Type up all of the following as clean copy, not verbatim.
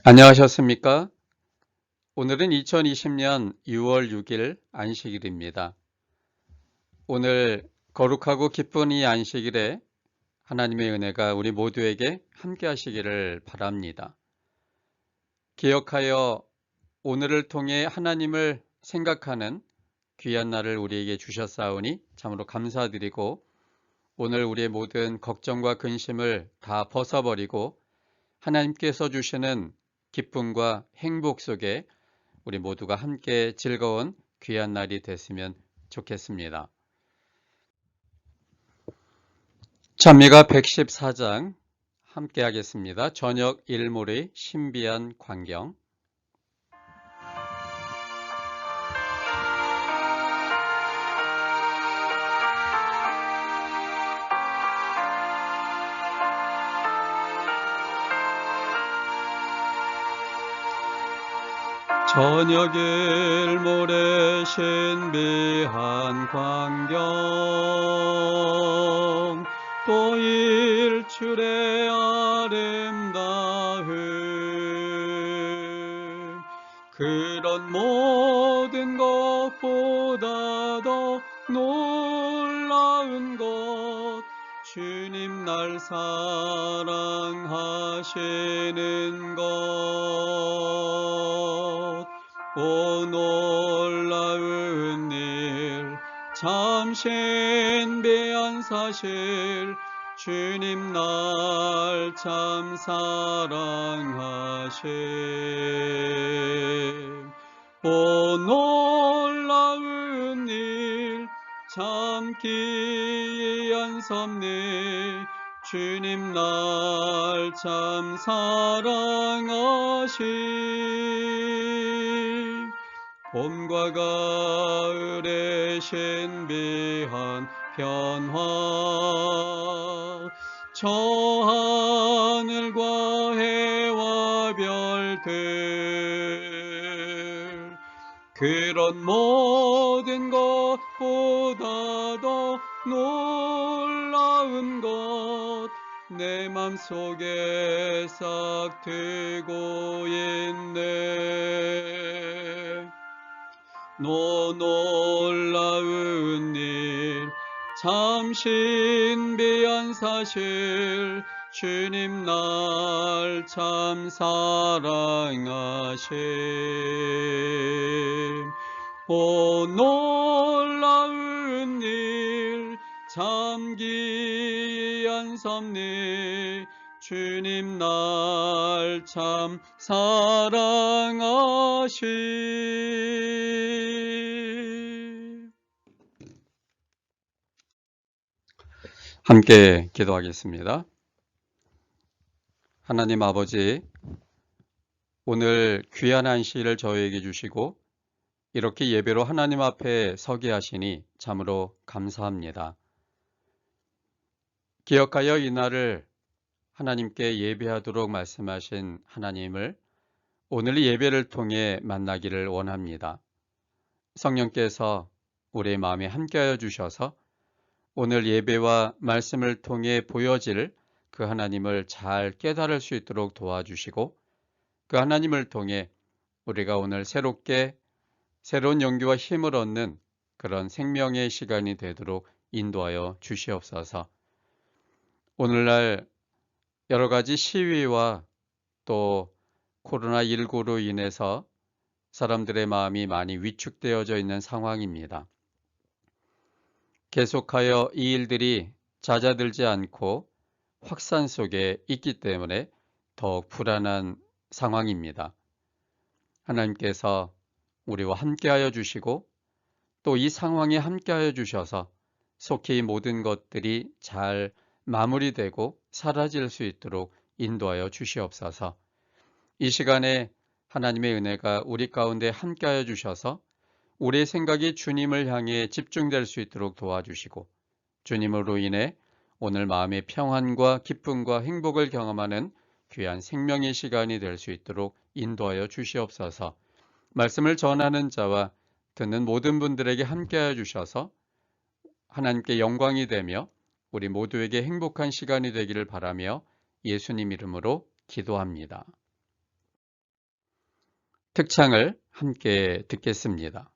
안녕하셨습니까? 오늘은 2020년 6월 6일 안식일입니다. 오늘 거룩하고 기쁜 이 안식일에 하나님의 은혜가 우리 모두에게 함께 하시기를 바랍니다. 기억하여 오늘을 통해 하나님을 생각하는 귀한 날을 우리에게 주셨사오니 참으로 감사드리고, 오늘 우리의 모든 걱정과 근심을 다 벗어버리고 하나님께서 주시는 기쁨과 행복 속에 우리 모두가 함께 즐거운 귀한 날이 됐으면 좋겠습니다. 찬미가 114장 함께 하겠습니다. 저녁 일몰의 신비한 광경. 저녁 일몰의 신비한 광경, 또 일출의 아름다움, 그런 모든 것보다 더 놀라운 것, 주님 날 사랑하시는 것. 오 놀라운 일, 참 신비한 사실, 주님 날 참 사랑하심. 오 놀라운 일, 참 귀한 섭리, 주님 날 참 사랑하심. 봄과 가을의 신비한 변화, 저 하늘과 해와 별들, 그런 모든 것보다 더 놀라운 것, 내 맘속에 싹 트고 있네. 놀라운 일, 참 신비한 사실, 주님 날 참 사랑하심. 오 놀라운 일, 참 귀한 섭리, 주님 날 참 사랑하심. 함께 기도하겠습니다. 하나님 아버지, 오늘 귀한 안식일을 저희에게 주시고 이렇게 예배로 하나님 앞에 서게 하시니 참으로 감사합니다. 기억하여 이 날을 하나님께 예배하도록 말씀하신 하나님을 오늘 예배를 통해 만나기를 원합니다. 성령께서 우리의 마음에 함께하여 주셔서 오늘 예배와 말씀을 통해 보여질 그 하나님을 잘 깨달을 수 있도록 도와주시고, 그 하나님을 통해 우리가 오늘 새로운 용기와 힘을 얻는 그런 생명의 시간이 되도록 인도하여 주시옵소서. 오늘날 여러 가지 시위와 또 코로나19로 인해서 사람들의 마음이 많이 위축되어져 있는 상황입니다. 계속하여 이 일들이 잦아들지 않고 확산 속에 있기 때문에 더욱 불안한 상황입니다. 하나님께서 우리와 함께하여 주시고 또 이 상황에 함께하여 주셔서 속히 이 모든 것들이 잘 마무리되고 사라질 수 있도록 인도하여 주시옵소서. 이 시간에 하나님의 은혜가 우리 가운데 함께하여 주셔서 우리의 생각이 주님을 향해 집중될 수 있도록 도와주시고, 주님으로 인해 오늘 마음의 평안과 기쁨과 행복을 경험하는 귀한 생명의 시간이 될 수 있도록 인도하여 주시옵소서. 말씀을 전하는 자와 듣는 모든 분들에게 함께하여 주셔서 하나님께 영광이 되며 우리 모두에게 행복한 시간이 되기를 바라며 예수님 이름으로 기도합니다. 특창을 함께 듣겠습니다.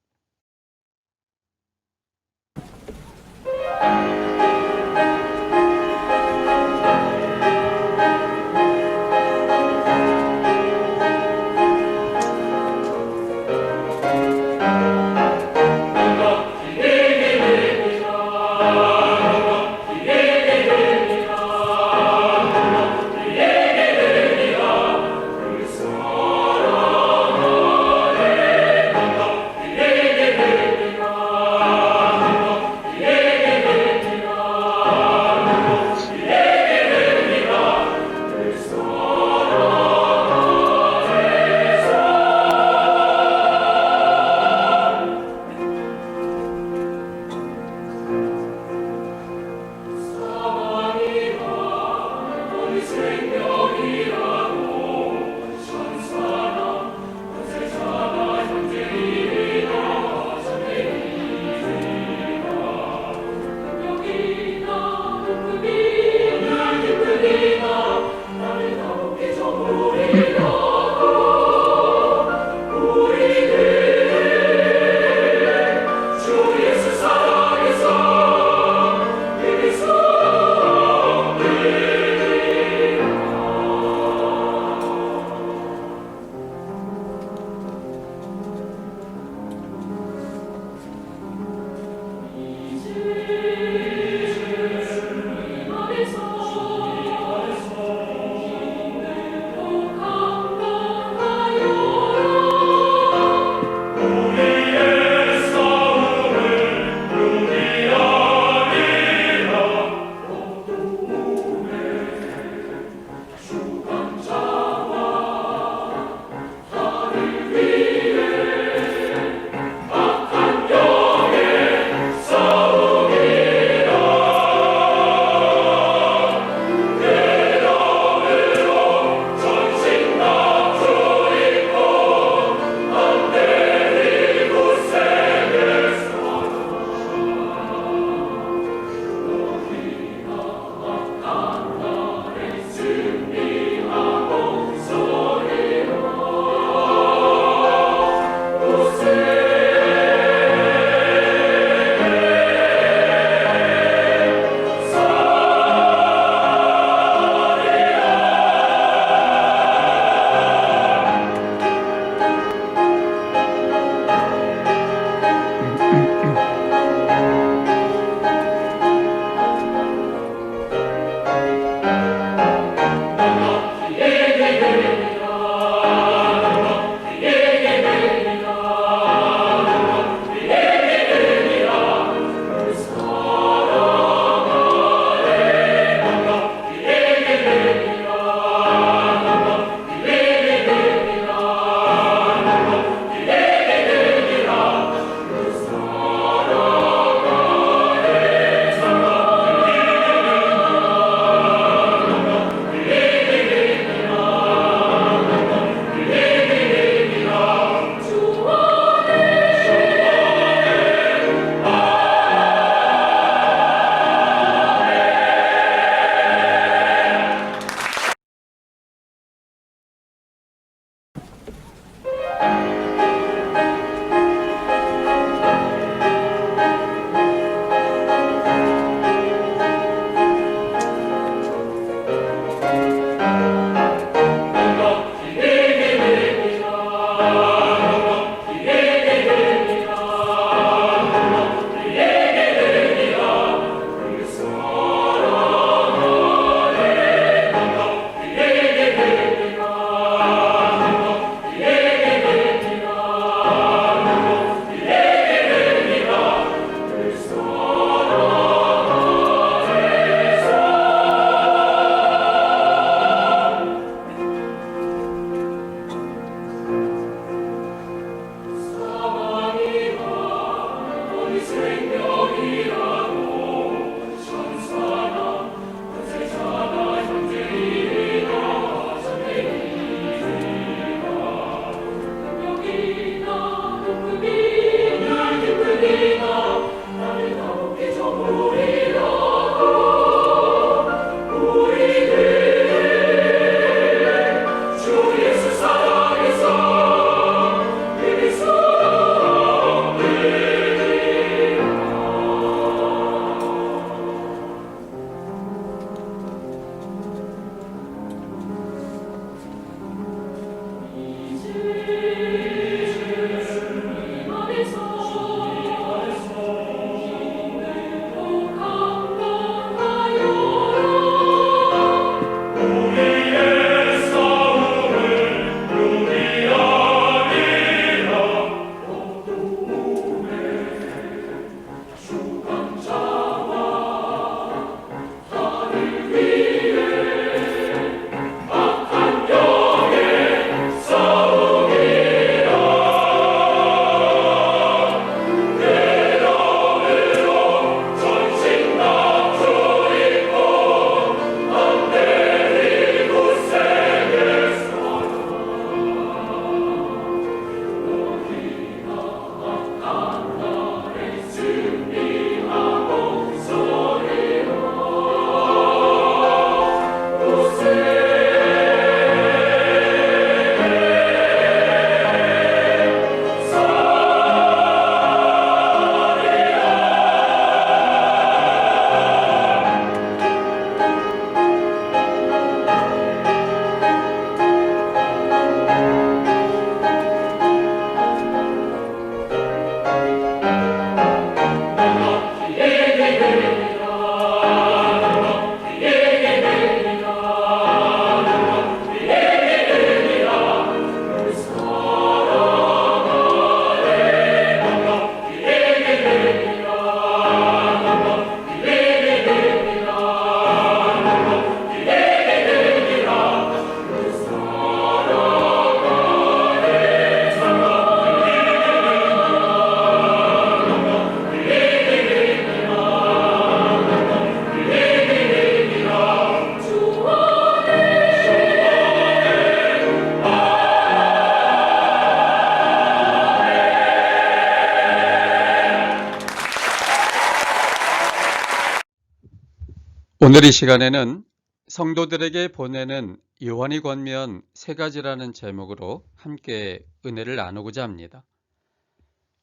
오늘 이 시간에는 성도들에게 보내는 요한의 권면 3가지라는 제목으로 함께 은혜를 나누고자 합니다.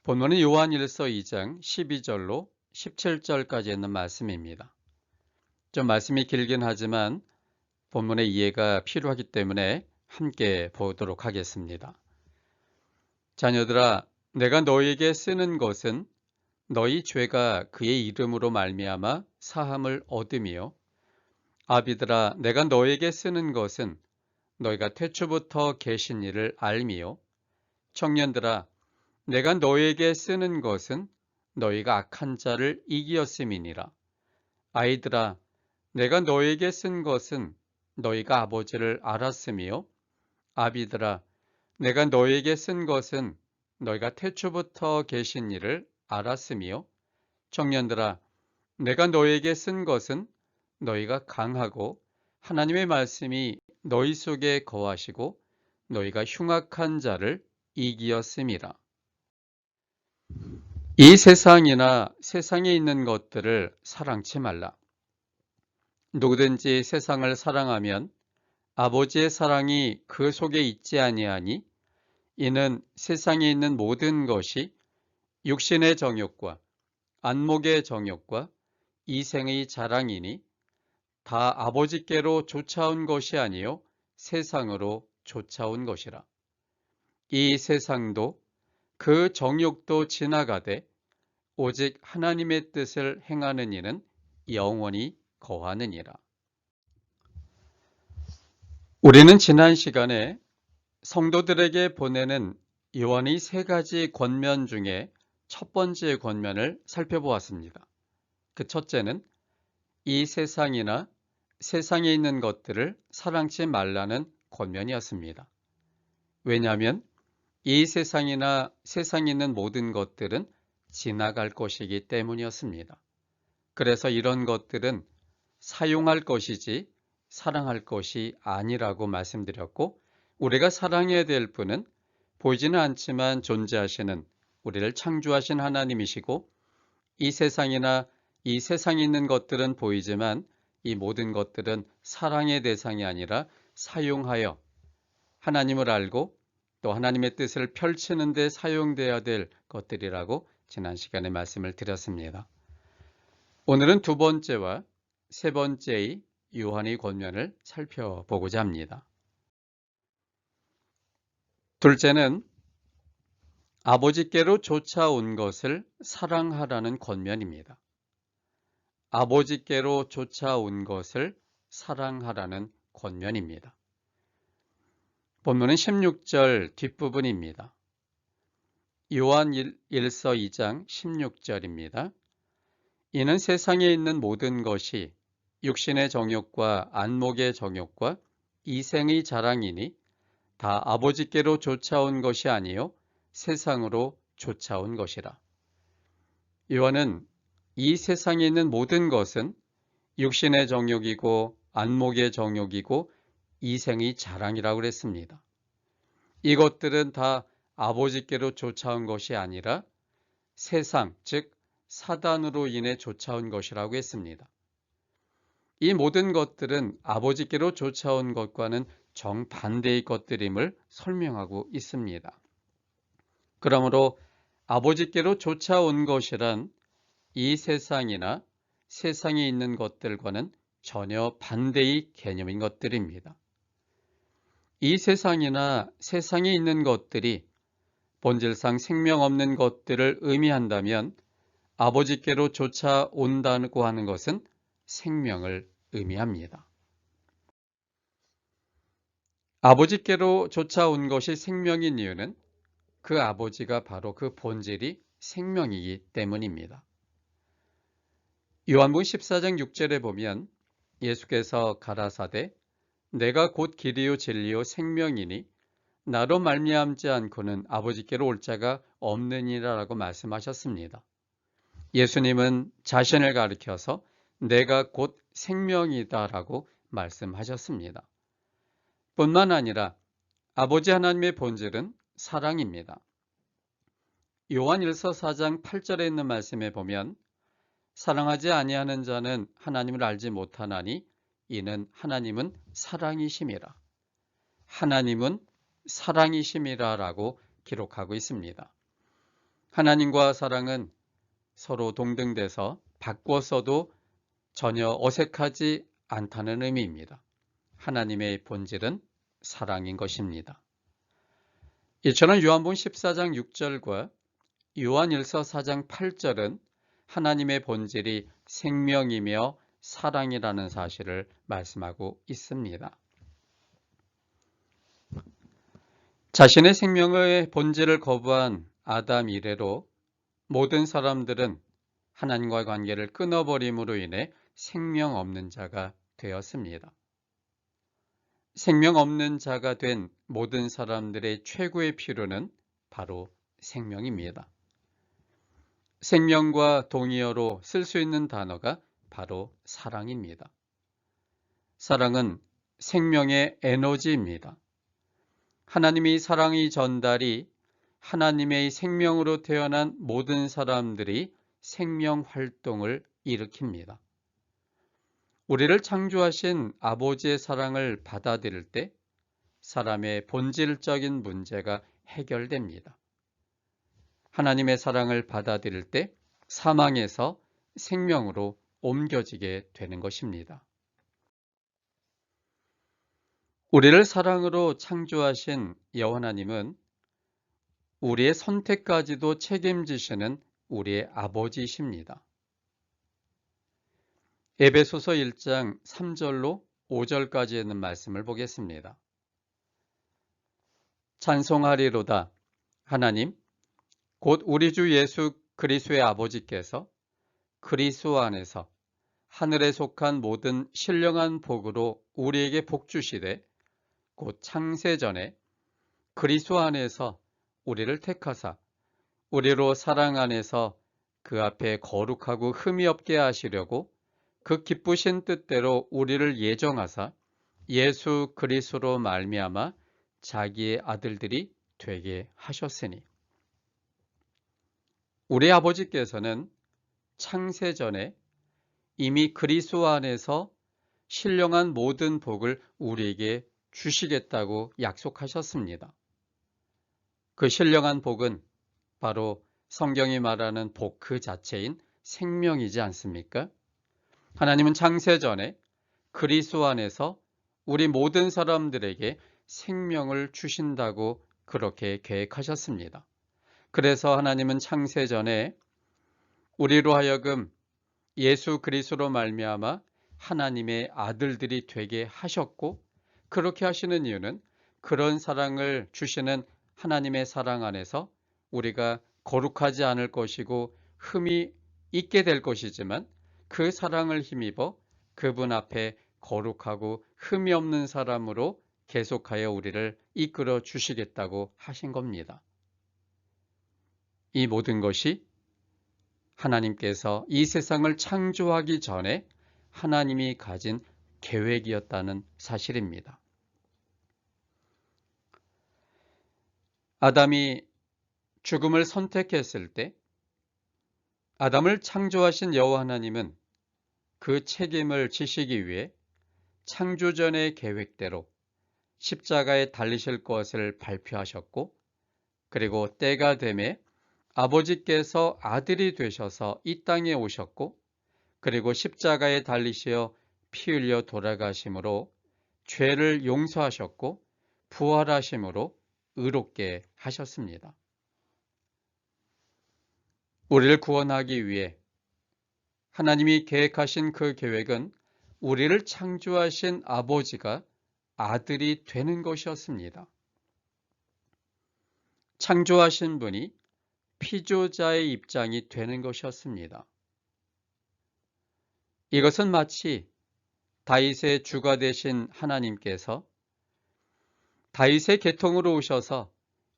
본문은 요한 1서 2장 12절로 17절까지 있는 말씀입니다. 좀 말씀이 길긴 하지만 본문의 이해가 필요하기 때문에 함께 보도록 하겠습니다. 자녀들아, 내가 너희에게 쓰는 것은 너희 죄가 그의 이름으로 말미암아 사함을 얻음이요, 아비들아, 내가 너에게 쓰는 것은 너희가 태초부터 계신 이를 알미요, 청년들아, 내가 너에게 쓰는 것은 너희가 악한 자를 이기었음이니라. 아이들아, 내가 너에게 쓴 것은 너희가 아버지를 알았으며, 아비들아, 내가 너에게 쓴 것은 너희가 태초부터 계신 이를 알았으며, 청년들아, 내가 너에게 쓴 것은 너희가 강하고 하나님의 말씀이 너희 속에 거하시고 너희가 흉악한 자를 이기었음이라. 이 세상이나 세상에 있는 것들을 사랑치 말라. 누구든지 세상을 사랑하면 아버지의 사랑이 그 속에 있지 아니하니, 이는 세상에 있는 모든 것이 육신의 정욕과 안목의 정욕과 이생의 자랑이니 다 아버지께로 쫓아온 것이 아니요 세상으로 쫓아온 것이라. 이 세상도 그 정욕도 지나가되 오직 하나님의 뜻을 행하는 이는 영원히 거하느니라. 우리는 지난 시간에 성도들에게 보내는 요한의 3가지 권면 중에 첫 번째 권면을 살펴보았습니다. 그 첫째는 이 세상이나 세상에 있는 것들을 사랑치 말라는 권면이었습니다. 왜냐하면 이 세상이나 세상에 있는 모든 것들은 지나갈 것이기 때문이었습니다. 그래서 이런 것들은 사용할 것이지 사랑할 것이 아니라고 말씀드렸고, 우리가 사랑해야 될 분은 보이지는 않지만 존재하시는 우리를 창조하신 하나님이시고, 이 세상이나 이 세상에 있는 것들은 보이지만 이 모든 것들은 사랑의 대상이 아니라 사용하여 하나님을 알고 또 하나님의 뜻을 펼치는 데 사용되어야 될 것들이라고 지난 시간에 말씀을 드렸습니다. 오늘은 두 번째와 세 번째의 요한의 권면을 살펴보고자 합니다. 둘째는 아버지께로 쫓아온 것을 사랑하라는 권면입니다. 아버지께로 쫓아온 것을 사랑하라는 권면입니다. 본문은 16절 뒷부분입니다. 요한 1서 2장 16절입니다. 이는 세상에 있는 모든 것이 육신의 정욕과 안목의 정욕과 이생의 자랑이니 다 아버지께로 쫓아온 것이 아니요 세상으로 쫓아온 것이라. 요한은 이 세상에 있는 모든 것은 육신의 정욕이고 안목의 정욕이고 이생의 자랑이라고 그랬습니다. 이것들은 다 아버지께로 쫓아온 것이 아니라 세상, 즉 사단으로 인해 쫓아온 것이라고 했습니다. 이 모든 것들은 아버지께로 쫓아온 것과는 정반대의 것들임을 설명하고 있습니다. 그러므로 아버지께로 쫓아온 것이란 이 세상이나 세상에 있는 것들과는 전혀 반대의 개념인 것들입니다. 이 세상이나 세상에 있는 것들이 본질상 생명 없는 것들을 의미한다면 아버지께로 쫓아온다고 하는 것은 생명을 의미합니다. 아버지께로 쫓아온 것이 생명인 이유는 그 아버지가 바로 그 본질이 생명이기 때문입니다. 요한복음 14장 6절에 보면 예수께서 가라사대 내가 곧 길이요 진리요 생명이니 나로 말미암지 않고는 아버지께로 올 자가 없느니라 라고 말씀하셨습니다. 예수님은 자신을 가리켜서 내가 곧 생명이다 라고 말씀하셨습니다. 뿐만 아니라 아버지 하나님의 본질은 사랑입니다. 요한 1서 4장 8절에 있는 말씀에 보면 사랑하지 아니하는 자는 하나님을 알지 못하나니 이는 하나님은 사랑이심이라. 하나님은 사랑이심이라라고 기록하고 있습니다. 하나님과 사랑은 서로 동등돼서 바꿔 써도 전혀 어색하지 않다는 의미입니다. 하나님의 본질은 사랑인 것입니다. 이처럼 요한복음 14장 6절과 요한일서 4장 8절은 하나님의 본질이 생명이며 사랑이라는 사실을 말씀하고 있습니다. 자신의 생명의 본질을 거부한 아담 이래로 모든 사람들은 하나님과의 관계를 끊어버림으로 인해 생명 없는 자가 되었습니다. 생명 없는 자가 된 모든 사람들의 최고의 필요는 바로 생명입니다. 생명과 동의어로 쓸 수 있는 단어가 바로 사랑입니다. 사랑은 생명의 에너지입니다. 하나님의 사랑의 전달이 하나님의 생명으로 태어난 모든 사람들이 생명 활동을 일으킵니다. 우리를 창조하신 아버지의 사랑을 받아들일 때 사람의 본질적인 문제가 해결됩니다. 하나님의 사랑을 받아들일 때 사망에서 생명으로 옮겨지게 되는 것입니다. 우리를 사랑으로 창조하신 여호와 하나님은 우리의 선택까지도 책임지시는 우리의 아버지이십니다. 에베소서 1장 3절로 5절까지 있는 말씀을 보겠습니다. 찬송하리로다. 하나님, 곧 우리 주 예수 그리스도의 아버지께서 그리스도 안에서 하늘에 속한 모든 신령한 복으로 우리에게 복 주시되 곧 창세전에 그리스도 안에서 우리를 택하사 우리로 사랑 안에서 그 앞에 거룩하고 흠이 없게 하시려고 그 기쁘신 뜻대로 우리를 예정하사 예수 그리스도로 말미암아 자기의 아들들이 되게 하셨으니 우리 아버지께서는 창세전에 이미 그리스도 안에서 신령한 모든 복을 우리에게 주시겠다고 약속하셨습니다. 그 신령한 복은 바로 성경이 말하는 복 그 자체인 생명이지 않습니까? 하나님은 창세전에 그리스도 안에서 우리 모든 사람들에게 생명을 주신다고 그렇게 계획하셨습니다. 그래서 하나님은 창세전에 우리로 하여금 예수 그리스도로 말미암아 하나님의 아들들이 되게 하셨고, 그렇게 하시는 이유는 그런 사랑을 주시는 하나님의 사랑 안에서 우리가 거룩하지 않을 것이고 흠이 있게 될 것이지만 그 사랑을 힘입어 그분 앞에 거룩하고 흠이 없는 사람으로 계속하여 우리를 이끌어 주시겠다고 하신 겁니다. 이 모든 것이 하나님께서 이 세상을 창조하기 전에 하나님이 가진 계획이었다는 사실입니다. 아담이 죽음을 선택했을 때 아담을 창조하신 여호와 하나님은 그 책임을 지시기 위해 창조전의 계획대로 십자가에 달리실 것을 발표하셨고, 그리고 때가 되매 아버지께서 아들이 되셔서 이 땅에 오셨고, 그리고 십자가에 달리시어 피 흘려 돌아가심으로 죄를 용서하셨고 부활하심으로 의롭게 하셨습니다. 우리를 구원하기 위해 하나님이 계획하신 그 계획은 우리를 창조하신 아버지가 아들이 되는 것이었습니다. 창조하신 분이 피조자의 입장이 되는 것이었습니다. 이것은 마치 다윗의 주가 되신 하나님께서 다윗의 계통으로 오셔서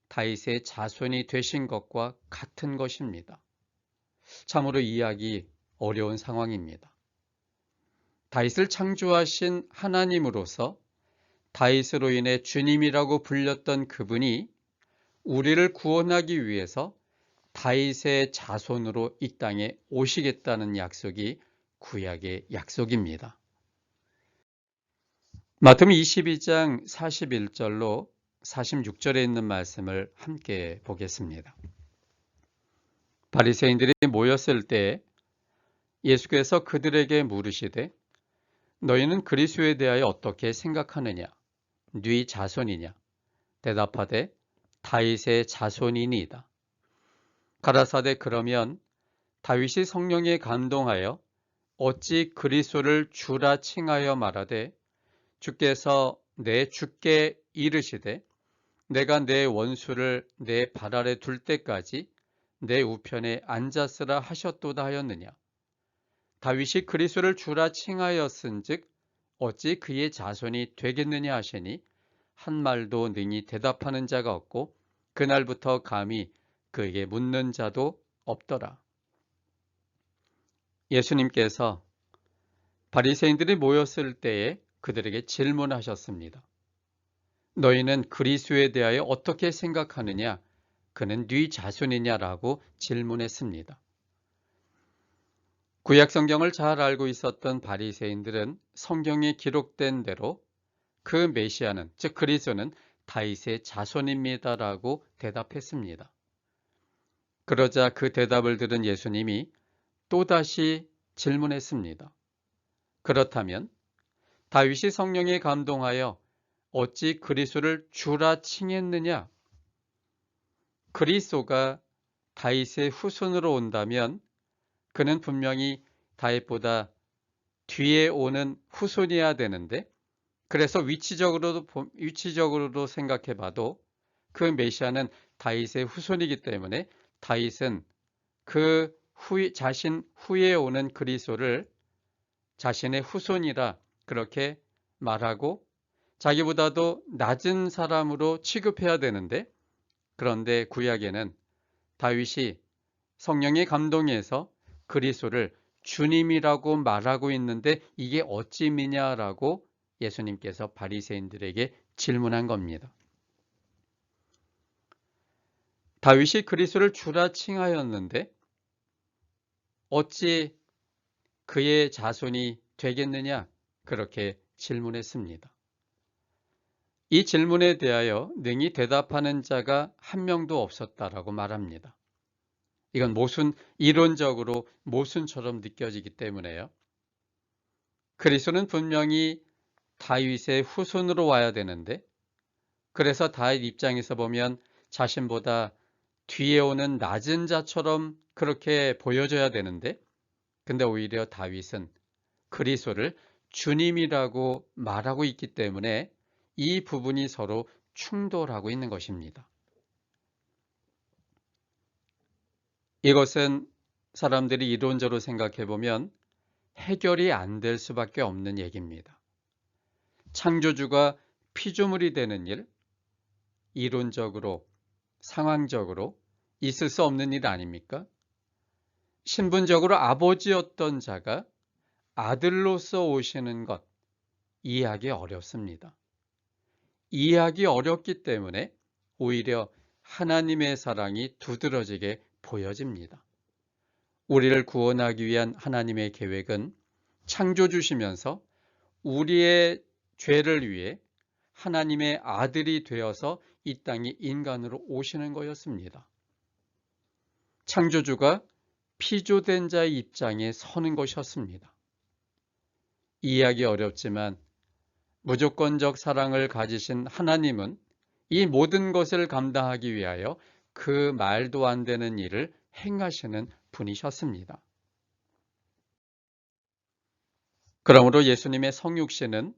다윗의 자손이 되신 것과 같은 것입니다. 참으로 이해하기 어려운 상황입니다. 다윗을 창조하신 하나님으로서 다윗으로 인해 주님이라고 불렸던 그분이 우리를 구원하기 위해서 다윗의 자손으로 이 땅에 오시겠다는 약속이 구약의 약속입니다. 마태복음 22장 41절로 46절에 있는 말씀을 함께 보겠습니다. 바리새인들이 모였을 때 예수께서 그들에게 물으시되 너희는 그리스도에 대하여 어떻게 생각하느냐? 네 자손이냐? 대답하되 다윗의 자손이니이다. 가라사대 그러면 다윗이 성령에 감동하여 어찌 그리스도를 주라 칭하여 말하되 주께서 내 주께 이르시되 내가 내 원수를 내 발 아래 둘 때까지 내 우편에 앉았으라 하셨도다 하였느냐? 다윗이 그리스도를 주라 칭하였은즉 어찌 그의 자손이 되겠느냐 하시니 한 말도 능히 대답하는 자가 없고 그날부터 감히 그에게 묻는 자도 없더라. 예수님께서 바리새인들이 모였을 때에 그들에게 질문하셨습니다. 너희는 그리스도에 대하여 어떻게 생각하느냐? 그는 네 자손이냐라고 질문했습니다. 구약 성경을 잘 알고 있었던 바리새인들은 성경에 기록된 대로 그 메시아는, 즉 그리스도는 다윗의 자손입니다라고 대답했습니다. 그러자 그 대답을 들은 예수님이 또다시 질문했습니다. 그렇다면 다윗이 성령에 감동하여 어찌 그리스도를 주라 칭했느냐? 그리스도가 다윗의 후손으로 온다면 그는 분명히 다윗보다 뒤에 오는 후손이어야 되는데, 그래서 위치적으로도 생각해 봐도 그 메시아는 다윗의 후손이기 때문에 다윗은 자신 후에 오는 그리스도를 자신의 후손이라 그렇게 말하고 자기보다도 낮은 사람으로 취급해야 되는데, 그런데 구약에는 다윗이 성령의 감동에서 그리스도를 주님이라고 말하고 있는데 이게 어찌미냐라고 예수님께서 바리새인들에게 질문한 겁니다. 다윗이 그리스도를 주라 칭하였는데 어찌 그의 자손이 되겠느냐? 그렇게 질문했습니다. 이 질문에 대하여 능히 대답하는 자가 한 명도 없었다라고 말합니다. 이건 이론적으로 모순처럼 느껴지기 때문에요. 그리스도는 분명히 다윗의 후손으로 와야 되는데, 그래서 다윗 입장에서 보면 자신보다 뒤에 오는 낮은 자처럼 그렇게 보여져야 되는데, 근데 오히려 다윗은 그리스도를 주님이라고 말하고 있기 때문에 이 부분이 서로 충돌하고 있는 것입니다. 이것은 사람들이 이론적으로 생각해 보면 해결이 안 될 수밖에 없는 얘기입니다. 창조주가 피조물이 되는 일, 이론적으로, 상황적으로 있을 수 없는 일 아닙니까? 신분적으로 아버지였던 자가 아들로서 오시는 것, 이해하기 어렵습니다. 이해하기 어렵기 때문에 오히려 하나님의 사랑이 두드러지게 보여집니다. 우리를 구원하기 위한 하나님의 계획은 창조주시면서 우리의 죄를 위해 하나님의 아들이 되어서 이 땅에 인간으로 오시는 거였습니다. 창조주가 피조된 자의 입장에 서는 것이었습니다. 이해하기 어렵지만 무조건적 사랑을 가지신 하나님은 이 모든 것을 감당하기 위하여 그 말도 안 되는 일을 행하시는 분이셨습니다. 그러므로 예수님의 성육신은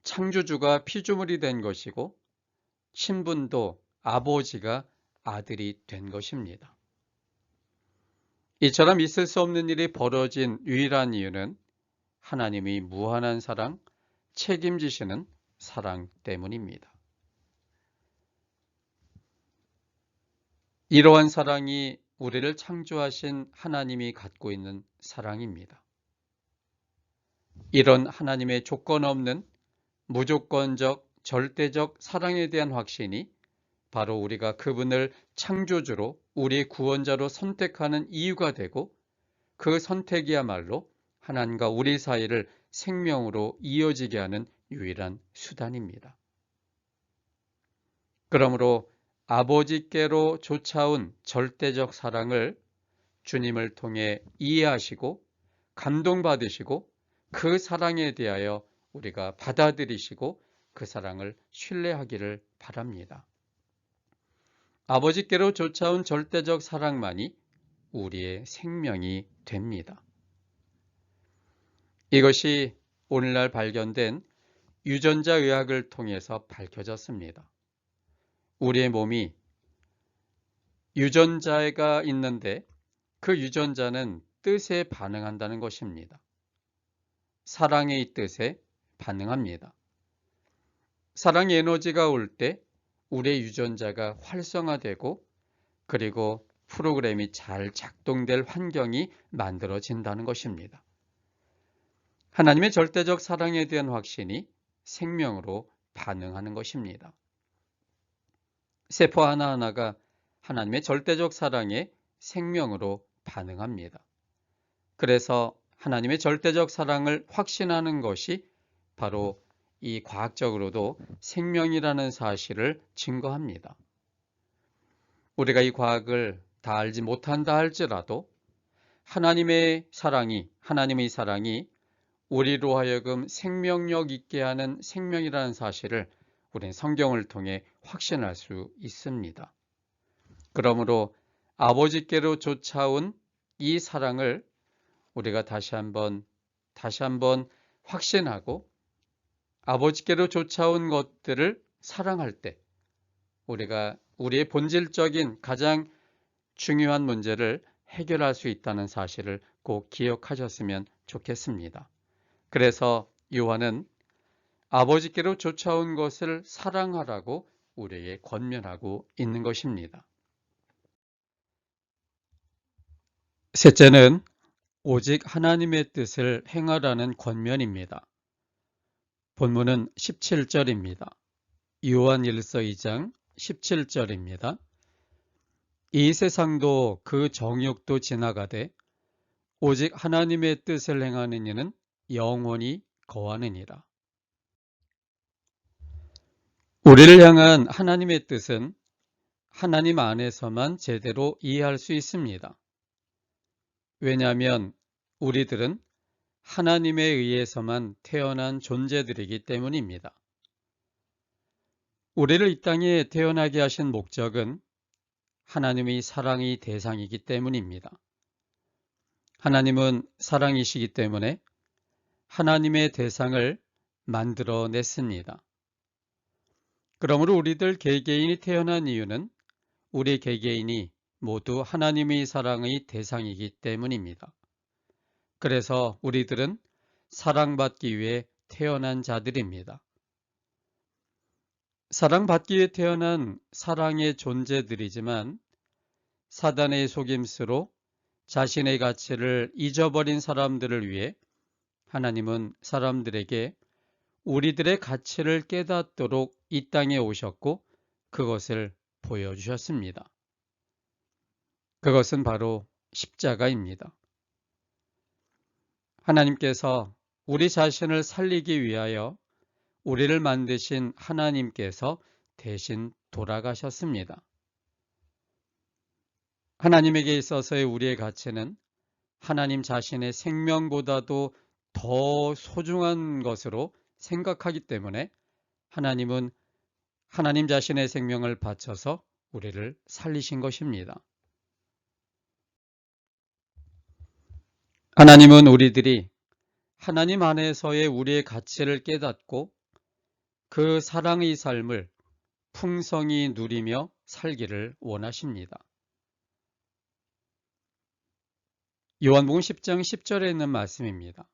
창조주가 피조물이 된 것이고 신분도 아버지가 아들이 된 것입니다. 이처럼 있을 수 없는 일이 벌어진 유일한 이유는 하나님이 무한한 사랑, 책임지시는 사랑 때문입니다. 이러한 사랑이 우리를 창조하신 하나님이 갖고 있는 사랑입니다. 이런 하나님의 조건 없는 무조건적 절대적 사랑에 대한 확신이 바로 우리가 그분을 창조주로 우리의 구원자로 선택하는 이유가 되고 그 선택이야말로 하나님과 우리 사이를 생명으로 이어지게 하는 유일한 수단입니다. 그러므로 아버지께로 쫓아온 절대적 사랑을 주님을 통해 이해하시고 감동받으시고 그 사랑에 대하여 우리가 받아들이시고 그 사랑을 신뢰하기를 바랍니다. 아버지께로 쫓아온 절대적 사랑만이 우리의 생명이 됩니다. 이것이 오늘날 발견된 유전자 의학을 통해서 밝혀졌습니다. 우리의 몸이 유전자가 있는데 그 유전자는 뜻에 반응한다는 것입니다. 사랑의 뜻에 반응합니다. 사랑의 에너지가 올 때 우리의 유전자가 활성화되고 그리고 프로그램이 잘 작동될 환경이 만들어진다는 것입니다. 하나님의 절대적 사랑에 대한 확신이 생명으로 반응하는 것입니다. 세포 하나하나가 하나님의 절대적 사랑에 생명으로 반응합니다. 그래서 하나님의 절대적 사랑을 확신하는 것이 바로 이 과학적으로도 생명이라는 사실을 증거합니다. 우리가 이 과학을 다 알지 못한다 할지라도 하나님의 사랑이 우리로 하여금 생명력 있게 하는 생명이라는 사실을 우리는 성경을 통해 확신할 수 있습니다. 그러므로 아버지께로 쫓아온 이 사랑을 우리가 다시 한번 확신하고 아버지께로 쫓아온 것들을 사랑할 때 우리가 우리의 본질적인 가장 중요한 문제를 해결할 수 있다는 사실을 꼭 기억하셨으면 좋겠습니다. 그래서 요한은 아버지께로 쫓아온 것을 사랑하라고 우리에게 권면하고 있는 것입니다. 셋째는 오직 하나님의 뜻을 행하라는 권면입니다. 본문은 17절입니다. 요한 1서 2장 17절입니다. 이 세상도 그 정욕도 지나가되 오직 하나님의 뜻을 행하는 이는 영원히 거하느니라. 우리를 향한 하나님의 뜻은 하나님 안에서만 제대로 이해할 수 있습니다. 왜냐하면 우리들은 하나님에 의해서만 태어난 존재들이기 때문입니다. 우리를 이 땅에 태어나게 하신 목적은 하나님의 사랑의 대상이기 때문입니다. 하나님은 사랑이시기 때문에 하나님의 대상을 만들어냈습니다. 그러므로 우리들 개개인이 태어난 이유는 우리 개개인이 모두 하나님의 사랑의 대상이기 때문입니다. 그래서 우리들은 사랑받기 위해 태어난 자들입니다. 사랑받기 위해 태어난 사랑의 존재들이지만 사단의 속임수로 자신의 가치를 잊어버린 사람들을 위해 하나님은 사람들에게 우리들의 가치를 깨닫도록 이 땅에 오셨고 그것을 보여주셨습니다. 그것은 바로 십자가입니다. 하나님께서 우리 자신을 살리기 위하여 우리를 만드신 하나님께서 대신 돌아가셨습니다. 하나님에게 있어서의 우리의 가치는 하나님 자신의 생명보다도 더 소중한 것으로 생각하기 때문에 하나님은 하나님 자신의 생명을 바쳐서 우리를 살리신 것입니다. 하나님은 우리들이 하나님 안에서의 우리의 가치를 깨닫고 그 사랑의 삶을 풍성히 누리며 살기를 원하십니다. 요한복음 10장 10절에 있는 말씀입니다.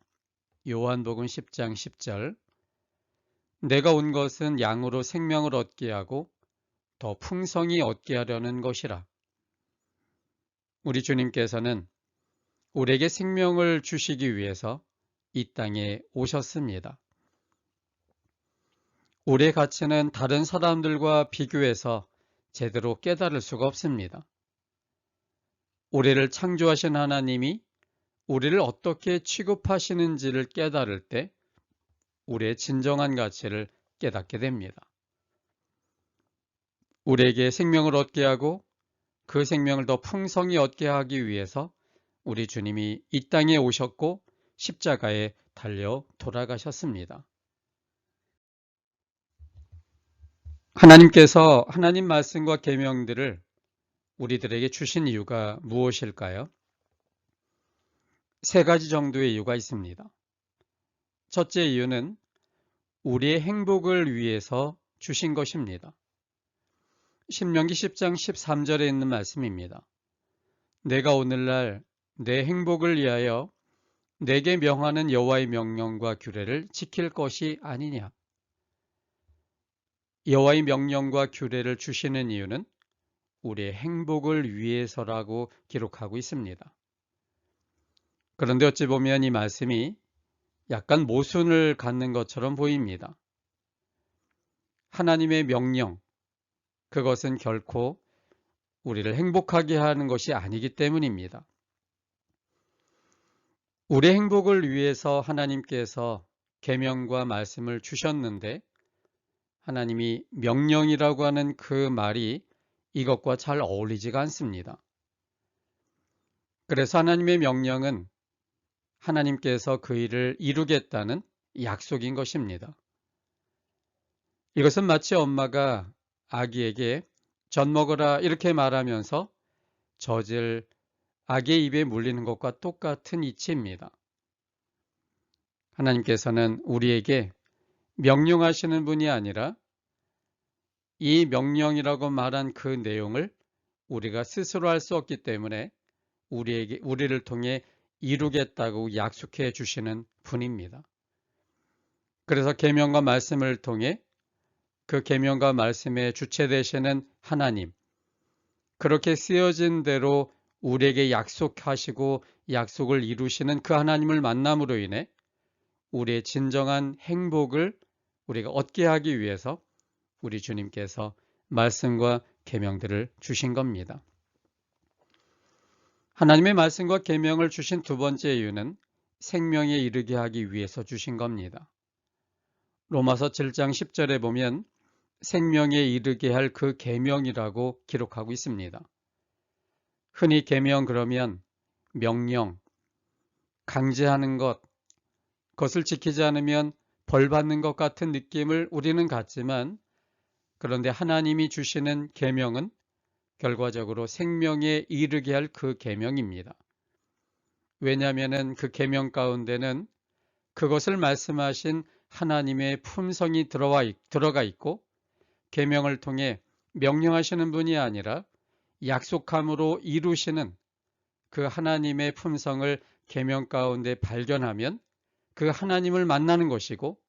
요한복음 10장 10절 내가 온 것은 양으로 생명을 얻게 하고 더 풍성히 얻게 하려는 것이라. 우리 주님께서는 우리에게 생명을 주시기 위해서 이 땅에 오셨습니다. 우리의 가치는 다른 사람들과 비교해서 제대로 깨달을 수가 없습니다. 우리를 창조하신 하나님이 우리를 어떻게 취급하시는지를 깨달을 때 우리의 진정한 가치를 깨닫게 됩니다. 우리에게 생명을 얻게 하고 그 생명을 더 풍성히 얻게 하기 위해서 우리 주님이 이 땅에 오셨고 십자가에 달려 돌아가셨습니다. 하나님께서 하나님 말씀과 계명들을 우리들에게 주신 이유가 무엇일까요? 세 가지 정도의 이유가 있습니다. 첫째 이유는 우리의 행복을 위해서 주신 것입니다. 신명기 10장 13절에 있는 말씀입니다. 내가 오늘날 내 행복을 위하여 내게 명하는 여호와의 명령과 규례를 지킬 것이 아니냐. 여호와의 명령과 규례를 주시는 이유는 우리의 행복을 위해서라고 기록하고 있습니다. 그런데 어찌 보면 이 말씀이 약간 모순을 갖는 것처럼 보입니다. 하나님의 명령, 그것은 결코 우리를 행복하게 하는 것이 아니기 때문입니다. 우리의 행복을 위해서 하나님께서 계명과 말씀을 주셨는데 하나님이 명령이라고 하는 그 말이 이것과 잘 어울리지가 않습니다. 그래서 하나님의 명령은 하나님께서 그 일을 이루겠다는 약속인 것입니다. 이것은 마치 엄마가 아기에게 젖 먹어라 이렇게 말하면서 젖을 아기의 입에 물리는 것과 똑같은 이치입니다. 하나님께서는 우리에게 명령하시는 분이 아니라 이 명령이라고 말한 그 내용을 우리가 스스로 할 수 없기 때문에 우리를 통해 이루겠다고 약속해 주시는 분입니다. 그래서 계명과 말씀을 통해 그 계명과 말씀의 주체 되시는 하나님, 그렇게 쓰여진 대로 우리에게 약속하시고 약속을 이루시는 그 하나님을 만남으로 인해 우리의 진정한 행복을 우리가 얻게 하기 위해서 우리 주님께서 말씀과 계명들을 주신 겁니다. 하나님의 말씀과 계명을 주신 두 번째 이유는 생명에 이르게 하기 위해서 주신 겁니다. 로마서 7장 10절에 보면 생명에 이르게 할 그 계명이라고 기록하고 있습니다. 흔히 계명 그러면 명령, 강제하는 것, 그것을 지키지 않으면 벌 받는 것 같은 느낌을 우리는 갖지만 그런데 하나님이 주시는 계명은 결과적으로 생명에 이르게 할 그 계명입니다. 왜냐하면 그 계명 가운데는 그것을 말씀하신 하나님의 품성이 들어가 있고 계명을 통해 명령하시는 분이 아니라 약속함으로 이루시는 그 하나님의 품성을 계명 가운데 발견하면 그 하나님을 만나는 것이고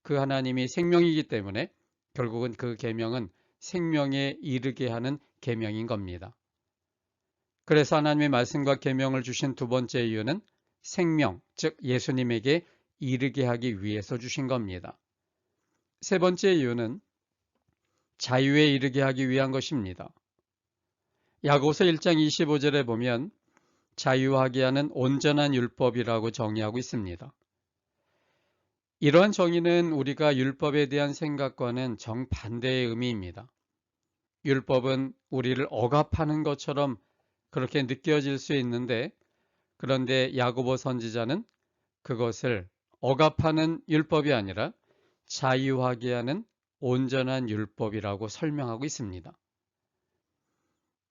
그 하나님이 생명이기 때문에 결국은 그 계명은 생명에 이르게 하는 계명인 겁니다. 그래서 하나님의 말씀과 계명을 주신 두 번째 이유는 생명, 즉 예수님에게 이르게 하기 위해서 주신 겁니다. 세 번째 이유는 자유에 이르게 하기 위한 것입니다. 야고보서 1장 25절에 보면 자유하게 하는 온전한 율법이라고 정의하고 있습니다. 이러한 정의는 우리가 율법에 대한 생각과는 정반대의 의미입니다. 율법은 우리를 억압하는 것처럼 그렇게 느껴질 수 있는데 그런데 야고보 선지자는 그것을 억압하는 율법이 아니라 자유하게 하는 온전한 율법이라고 설명하고 있습니다.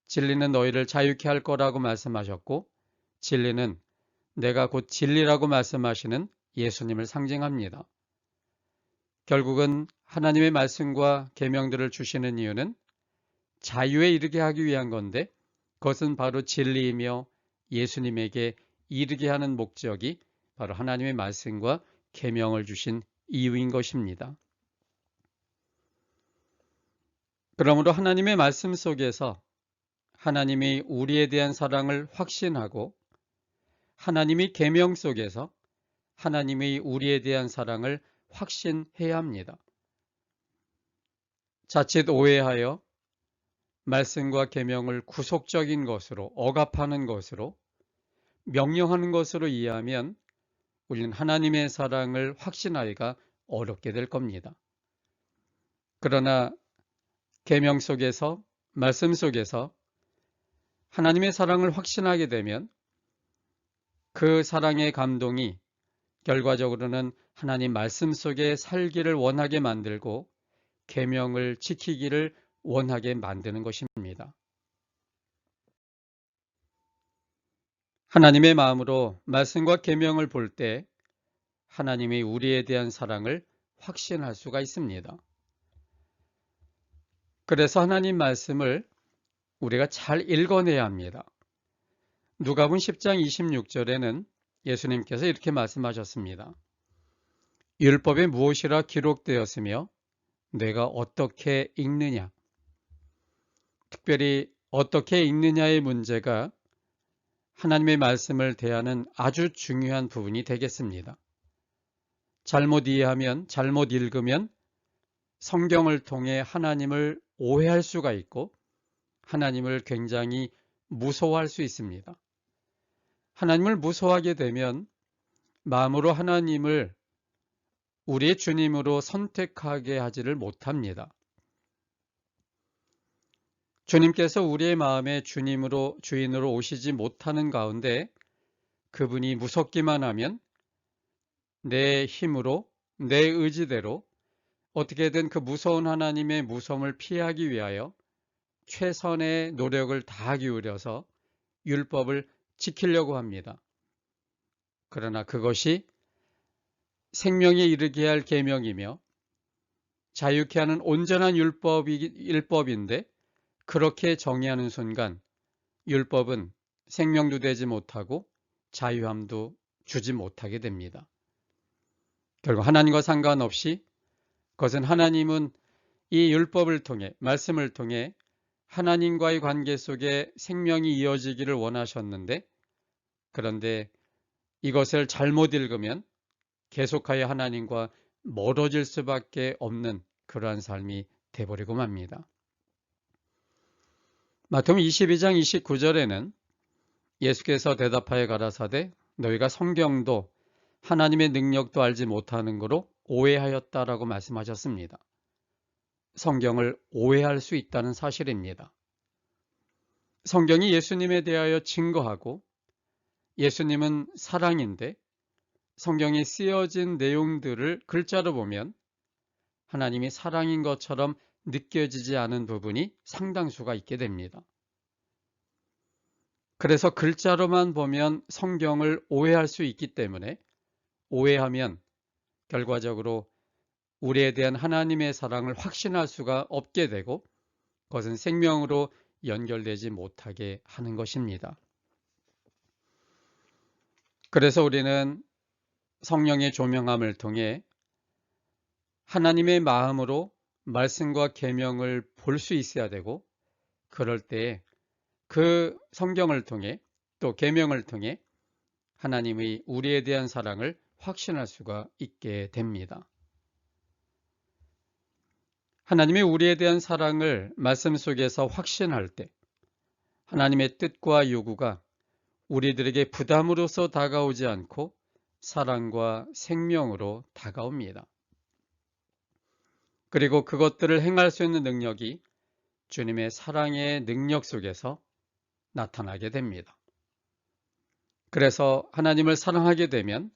진리는 너희를 자유케 할 거라고 말씀하셨고 진리는 내가 곧 진리라고 말씀하시는 예수님을 상징합니다. 결국은 하나님의 말씀과 계명들을 주시는 이유는 자유에 이르게 하기 위한 건데 그것은 바로 진리이며 예수님에게 이르게 하는 목적이 바로 하나님의 말씀과 계명을 주신 이유인 것입니다. 그러므로 하나님의 말씀 속에서 하나님이 우리에 대한 사랑을 확신하고 하나님이 계명 속에서 하나님이 우리에 대한 사랑을 확신해야 합니다. 자칫 오해하여 말씀과 계명을 구속적인 것으로, 억압하는 것으로, 명령하는 것으로 이해하면 우리는 하나님의 사랑을 확신하기가 어렵게 될 겁니다. 그러나 계명 속에서, 말씀 속에서 하나님의 사랑을 확신하게 되면 그 사랑의 감동이 결과적으로는 하나님 말씀 속에 살기를 원하게 만들고 계명을 지키기를 원하게 만드는 것입니다. 하나님의 마음으로 말씀과 계명을 볼 때 하나님이 우리에 대한 사랑을 확신할 수가 있습니다. 그래서 하나님 말씀을 우리가 잘 읽어내야 합니다. 누가복음 10장 26절에는 예수님께서 이렇게 말씀하셨습니다. 율법에 무엇이라 기록되었으며 내가 어떻게 읽느냐. 특별히 어떻게 읽느냐의 문제가 하나님의 말씀을 대하는 아주 중요한 부분이 되겠습니다. 잘못 이해하면, 잘못 읽으면 성경을 통해 하나님을 오해할 수가 있고 하나님을 굉장히 무서워할 수 있습니다. 하나님을 무서워하게 되면 마음으로 하나님을 우리의 주님으로 선택하게 하지를 못합니다. 주님께서 우리의 마음에 주인으로 오시지 못하는 가운데 그분이 무섭기만 하면 내 힘으로, 내 의지대로 어떻게든 그 무서운 하나님의 무서움을 피하기 위하여 최선의 노력을 다 기울여서 율법을 지키려고 합니다. 그러나 그것이 생명에 이르게 할 계명이며 자유케 하는 온전한 율법인데 그렇게 정의하는 순간 율법은 생명도 되지 못하고 자유함도 주지 못하게 됩니다. 결국 하나님과 상관없이 그것은 하나님은 이 율법을 통해, 말씀을 통해 하나님과의 관계 속에 생명이 이어지기를 원하셨는데 그런데 이것을 잘못 읽으면 계속하여 하나님과 멀어질 수밖에 없는 그러한 삶이 되어버리고 맙니다. 마태복음 22장 29절에는 예수께서 대답하여 가라사대 너희가 성경도 하나님의 능력도 알지 못하는 거로 오해하였다라고 말씀하셨습니다. 성경을 오해할 수 있다는 사실입니다. 성경이 예수님에 대하여 증거하고 예수님은 사랑인데 성경에 쓰여진 내용들을 글자로 보면 하나님이 사랑인 것처럼 느껴지지 않은 부분이 상당수가 있게 됩니다. 그래서 글자로만 보면 성경을 오해할 수 있기 때문에 오해하면 결과적으로 우리에 대한 하나님의 사랑을 확신할 수가 없게 되고 그것은 생명으로 연결되지 못하게 하는 것입니다. 그래서 우리는 성령의 조명함을 통해 하나님의 마음으로 말씀과 계명을 볼 수 있어야 되고 그럴 때 그 성경을 통해 또 계명을 통해 하나님의 우리에 대한 사랑을 확신할 수가 있게 됩니다. 하나님의 우리에 대한 사랑을 말씀 속에서 확신할 때 하나님의 뜻과 요구가 우리들에게 부담으로서 다가오지 않고 사랑과 생명으로 다가옵니다. 그리고 그것들을 행할 수 있는 능력이 주님의 사랑의 능력 속에서 나타나게 됩니다. 그래서 하나님을 사랑하게 되면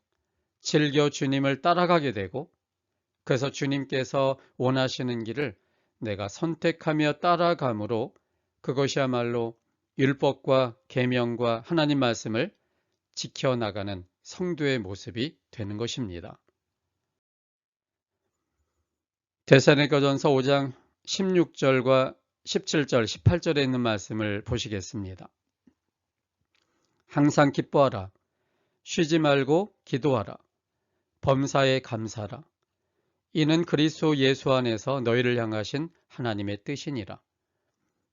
즐겨 주님을 따라가게 되고 그래서 주님께서 원하시는 길을 내가 선택하며 따라감으로 그것이야말로 율법과 계명과 하나님 말씀을 지켜나가는 성도의 모습이 되는 것입니다. 데살로니가전서 5장 16절과 17절, 18절에 있는 말씀을 보시겠습니다. 항상 기뻐하라. 쉬지 말고 기도하라. 범사에 감사하라. 이는 그리스도 예수 안에서 너희를 향하신 하나님의 뜻이니라.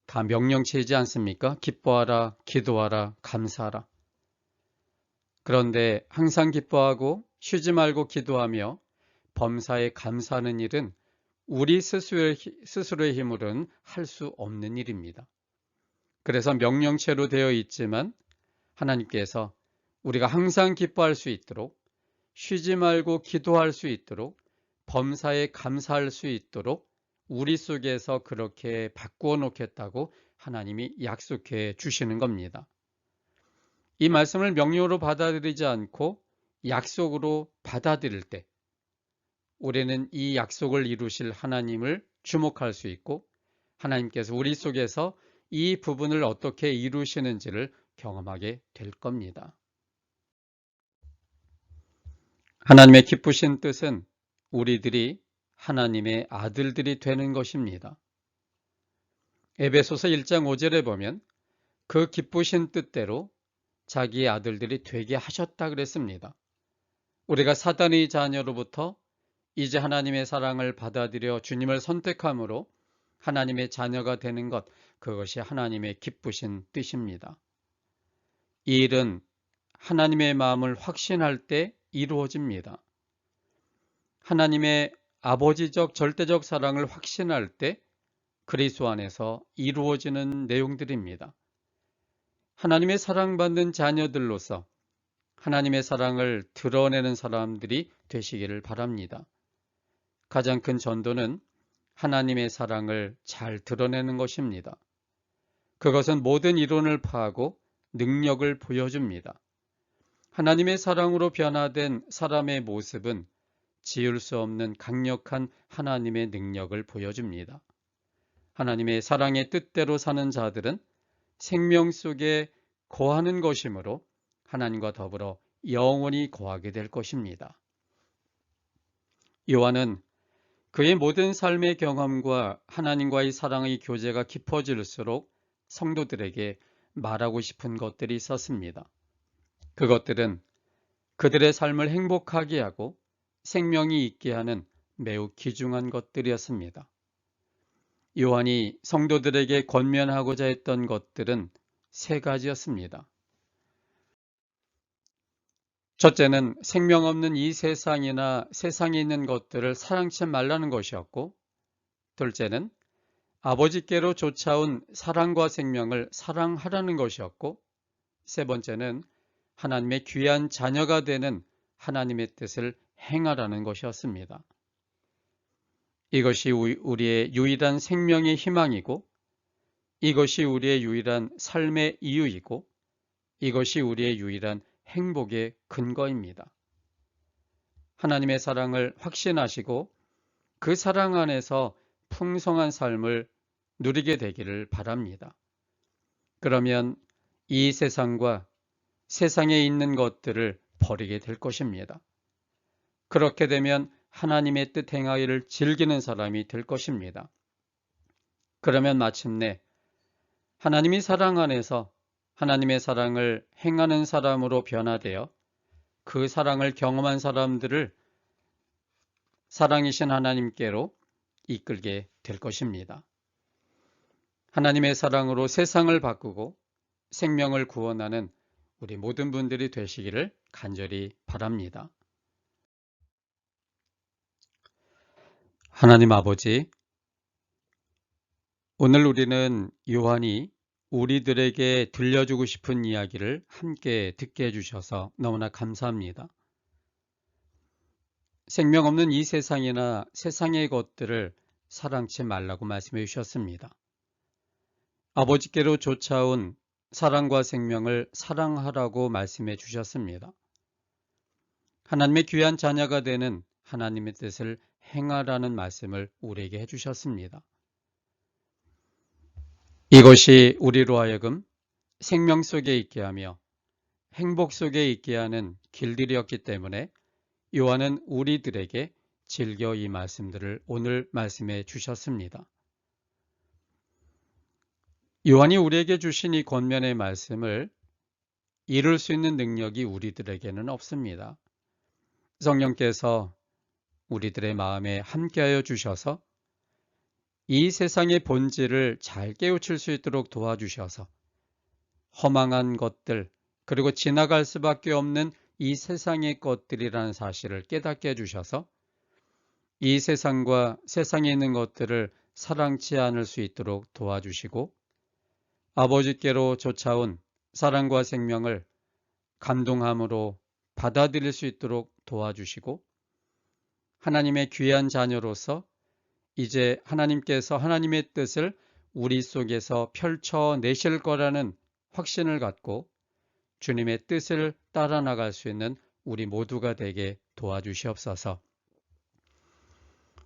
다 명령치이지 않습니까? 기뻐하라, 기도하라, 감사하라. 그런데 항상 기뻐하고 쉬지 말고 기도하며 범사에 감사하는 일은 우리 스스로의 힘으로는 할 수 없는 일입니다. 그래서 명령체로 되어 있지만 하나님께서 우리가 항상 기뻐할 수 있도록, 쉬지 말고 기도할 수 있도록, 범사에 감사할 수 있도록 우리 속에서 그렇게 바꾸어 놓겠다고 하나님이 약속해 주시는 겁니다. 이 말씀을 명령으로 받아들이지 않고 약속으로 받아들일 때 우리는 이 약속을 이루실 하나님을 주목할 수 있고, 하나님께서 우리 속에서 이 부분을 어떻게 이루시는지를 경험하게 될 겁니다. 하나님의 기쁘신 뜻은 우리들이 하나님의 아들들이 되는 것입니다. 에베소서 1장 5절에 보면 그 기쁘신 뜻대로 자기의 아들들이 되게 하셨다 그랬습니다. 우리가 사단의 자녀로부터 이제 하나님의 사랑을 받아들여 주님을 선택함으로 하나님의 자녀가 되는 것, 그것이 하나님의 기쁘신 뜻입니다. 이 일은 하나님의 마음을 확신할 때 이루어집니다. 하나님의 아버지적 절대적 사랑을 확신할 때 그리스도 안에서 이루어지는 내용들입니다. 하나님의 사랑받는 자녀들로서 하나님의 사랑을 드러내는 사람들이 되시기를 바랍니다. 가장 큰 전도는 하나님의 사랑을 잘 드러내는 것입니다. 그것은 모든 이론을 파하고 능력을 보여줍니다. 하나님의 사랑으로 변화된 사람의 모습은 지울 수 없는 강력한 하나님의 능력을 보여줍니다. 하나님의 사랑의 뜻대로 사는 자들은 생명 속에 거하는 것이므로 하나님과 더불어 영원히 거하게 될 것입니다. 요한은 그의 모든 삶의 경험과 하나님과의 사랑의 교제가 깊어질수록 성도들에게 말하고 싶은 것들이 있었습니다. 그것들은 그들의 삶을 행복하게 하고 생명이 있게 하는 매우 귀중한 것들이었습니다. 요한이 성도들에게 권면하고자 했던 것들은 세 가지였습니다. 첫째는 생명 없는 이 세상이나 세상에 있는 것들을 사랑치 말라는 것이었고, 둘째는 아버지께로 쫓아온 사랑과 생명을 사랑하라는 것이었고, 세 번째는 하나님의 귀한 자녀가 되는 하나님의 뜻을 행하라는 것이었습니다. 이것이 우리의 유일한 생명의 희망이고, 이것이 우리의 유일한 삶의 이유이고, 이것이 우리의 유일한 행복의 근거입니다. 하나님의 사랑을 확신하시고 그 사랑 안에서 풍성한 삶을 누리게 되기를 바랍니다. 그러면 이 세상과 세상에 있는 것들을 버리게 될 것입니다. 그렇게 되면 하나님의 뜻 행하기를 즐기는 사람이 될 것입니다. 그러면 마침내 하나님이 사랑 안에서 하나님의 사랑을 행하는 사람으로 변화되어 그 사랑을 경험한 사람들을 사랑이신 하나님께로 이끌게 될 것입니다. 하나님의 사랑으로 세상을 바꾸고 생명을 구원하는 우리 모든 분들이 되시기를 간절히 바랍니다. 하나님 아버지, 오늘 우리는 요한이 우리들에게 들려주고 싶은 이야기를 함께 듣게 해주셔서 너무나 감사합니다. 생명 없는 이 세상이나 세상의 것들을 사랑치 말라고 말씀해 주셨습니다. 아버지께로 쫓아온 사랑과 생명을 사랑하라고 말씀해 주셨습니다. 하나님의 귀한 자녀가 되는 하나님의 뜻을 행하라는 말씀을 우리에게 해주셨습니다. 이것이 우리로 하여금 생명 속에 있게 하며 행복 속에 있게 하는 길들이었기 때문에 요한은 우리들에게 즐겨 이 말씀들을 오늘 말씀해 주셨습니다. 요한이 우리에게 주신 이 권면의 말씀을 이룰 수 있는 능력이 우리들에게는 없습니다. 성령께서 우리들의 마음에 함께하여 주셔서 이 세상의 본질을 잘 깨우칠 수 있도록 도와주셔서 허망한 것들, 그리고 지나갈 수밖에 없는 이 세상의 것들이라는 사실을 깨닫게 해주셔서 이 세상과 세상에 있는 것들을 사랑치 않을 수 있도록 도와주시고 아버지께로 쫓아온 사랑과 생명을 감동함으로 받아들일 수 있도록 도와주시고 하나님의 귀한 자녀로서 이제 하나님께서 하나님의 뜻을 우리 속에서 펼쳐내실 거라는 확신을 갖고 주님의 뜻을 따라 나갈 수 있는 우리 모두가 되게 도와주시옵소서.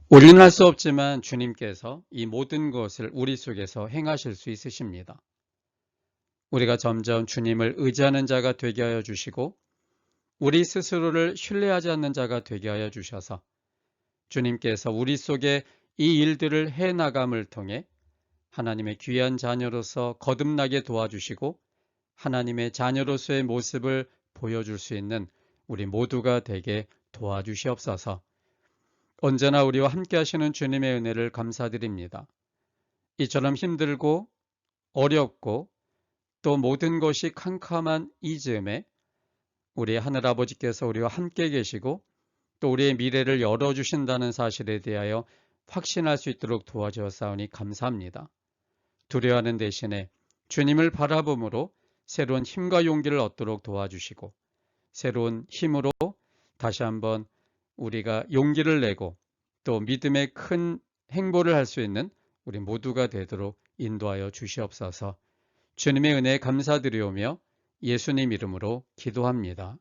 우리는 할 수 없지만 주님께서 이 모든 것을 우리 속에서 행하실 수 있으십니다. 우리가 점점 주님을 의지하는 자가 되게 하여 주시고 우리 스스로를 신뢰하지 않는 자가 되게 하여 주셔서 주님께서 우리 속에 이 일들을 해나감을 통해 하나님의 귀한 자녀로서 거듭나게 도와주시고 하나님의 자녀로서의 모습을 보여줄 수 있는 우리 모두가 되게 도와주시옵소서. 언제나 우리와 함께 하시는 주님의 은혜를 감사드립니다. 이처럼 힘들고 어렵고 또 모든 것이 캄캄한 이 즈음에 우리 하늘아버지께서 우리와 함께 계시고 또 우리의 미래를 열어주신다는 사실에 대하여 확신할 수 있도록 도와주었사오니 감사합니다. 두려워하는 대신에 주님을 바라봄으로 새로운 힘과 용기를 얻도록 도와주시고 새로운 힘으로 다시 한번 우리가 용기를 내고 또 믿음의 큰 행보를 할 수 있는 우리 모두가 되도록 인도하여 주시옵소서. 주님의 은혜에 감사드리오며 예수님 이름으로 기도합니다.